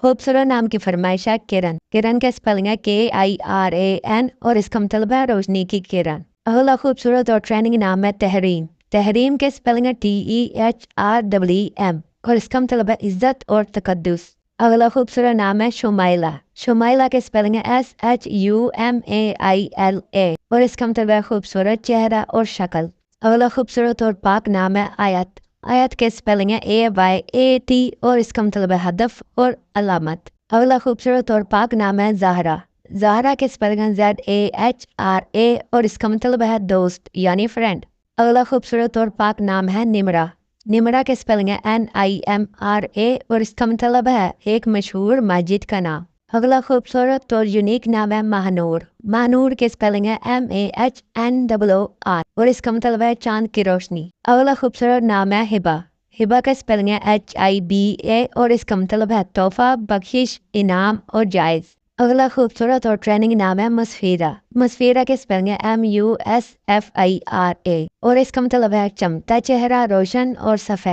خوبصورت نام کی فرمائش ہے کرن۔ کرن کا اسپیلنگ ہے KIRAN اور اس کا مطلب ہے روشنی کی کرن۔ اگلا خوبصورت اور ٹریننگ نام ہے تحریم۔ تحریم کے اسپیلنگ ہے TEHREEM اور اس کا مطلب ہے عزت اور تقدس۔ اگلا خوبصورت نام ہے شمائلہ۔ شمائلہ کے اسپیلنگ ہے SHUMAILA اور اس کا مطلب ہے خوبصورت چہرہ اور شکل۔ اگلا خوبصورت اور پاک نام ہے آیت۔ آیت کے اسپیلنگ ہے AYAT اور اس کا مطلب ہے ہدف اور علامت۔ اگلا خوبصورت اور پاک نام ہے زہرا۔ زہرا کے اسپیلنگ ہے ZAHRA اور اس کا مطلب ہے دوست یعنی فرینڈ۔ اگلا خوبصورت اور پاک نام ہے نمرہ۔ نمرہ کے اسپیلنگ ہے NIMRA اور اس کا مطلب ہے ایک مشہور مسجد کا نام۔ اگلا خوبصورت اور یونیک نام ہے ماہنور۔ ماہنور کے اسپیلنگ ہے MAHNOOR اور اس کا مطلب ہے چاند کی روشنی۔ اگلا خوبصورت نام ہے ہبہ۔ ہبہ کا اسپیلنگ ہے HIBA اور اس کا مطلب ہے تحفہ، بخشش، انعام اور جائز۔ اگلا خوبصورت اور ٹریننگ نام ہے مسفیرہ۔ مسفیرہ کے اسپیلنگ ہے MUSFIRA اور اس کا مطلب ہے چمکتا چہرہ، روشن اور سفید۔